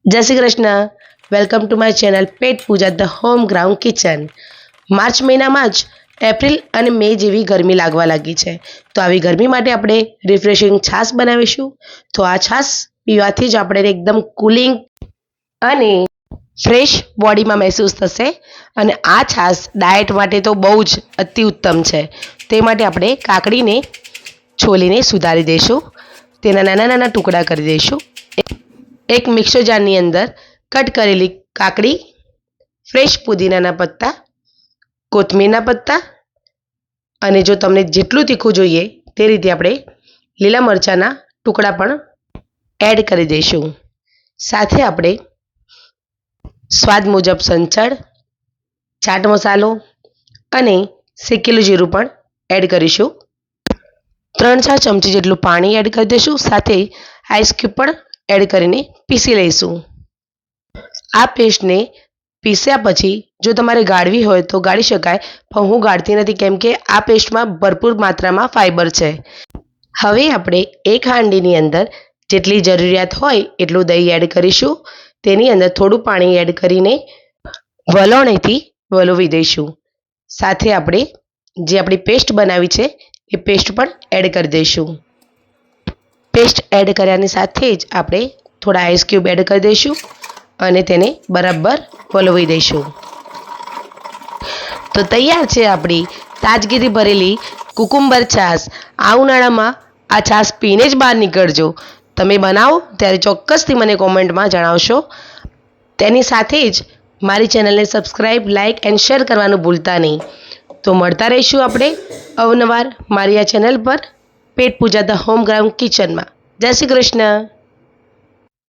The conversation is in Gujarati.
જય Shri Krishna. Welcome to my channel Pet Pooja the home ground kitchen. March મહિનામાં જ એપ્રિલ અને મે જેવી ગરમી લાગવા લાગી છે, તો આવી ગરમી માટે આપણે રિફ્રેશિંગ છાશ બનાવીશું. તો આ છાશ પીવાથી જ આપણે એકદમ કુલિંગ અને ફ્રેશ બોડીમાં મહેસૂસ થશે. અને આ છાશ ડાયટ માટે તો બહુ જ અતિ ઉત્તમ છે. તે માટે આપણે કાકડીને છોલીને સુધારી દઈશું, તેના નાના નાના ટુકડા કરી દઈશું. એક મિક્સર જારની અંદર કટ કરેલી કાકડી, ફ્રેશ પુદીનાના પત્તા, કોથમીરના પત્તા અને જો તમને જેટલું તીખું જોઈએ તે રીતે આપણે લીલા મરચાંના ટુકડા પણ એડ કરી દઈશું. સાથે આપણે સ્વાદ મુજબ સંચળ, ચાટ મસાલો અને શેકેલું જીરું પણ એડ કરીશું. 3-4 ચમચી જેટલું પાણી એડ કરી દઈશું. સાથે આઈસ ક્યુબ પણ એડ કરીને પીસી લઈશું. આ પેસ્ટને પીસ્યા પછી જો તમારે ગાળવી હોય તો ગાળી શકાય, પણ હું ગાળતી નથી કેમ કે આ પેસ્ટમાં ભરપૂર માત્રામાં ફાઇબર છે. હવે આપણે એક હાંડીની અંદર જેટલી જરૂરિયાત હોય એટલું દહીં એડ કરીશું. તેની અંદર થોડું પાણી એડ કરીને વલોણેથી વલોવી દઈશું. સાથે આપણે જે આપણી પેસ્ટ બનાવી છે એ પેસ્ટ પણ એડ કરી દઈશું. પેસ્ટ એડ કર્યાની સાથે જ આપણે થોડા આઈસ ક્યુબ એડ કરી દઈશું અને તેને બરાબર વલોવી દઈશું. તો તૈયાર છે આપણી તાજગીથી ભરેલી કુકુંબર છાશ. આ ઉનાળામાં આ છાશ પીને જ બહાર નીકળજો. તમે બનાવો ત્યારે ચોક્કસથી મને કોમેન્ટમાં જણાવશો. તેની સાથે જ મારી ચેનલને સબસ્ક્રાઈબ, લાઇક એન્ડ શેર કરવાનું ભૂલતા નહીં. તો મળતા રહીશું આપણે અવનવાર મારી આ ચેનલ પર પેટ પૂજા ધ હોમ ગ્રાઉન્ડ કિચનમાં. જય શ્રી કૃષ્ણ.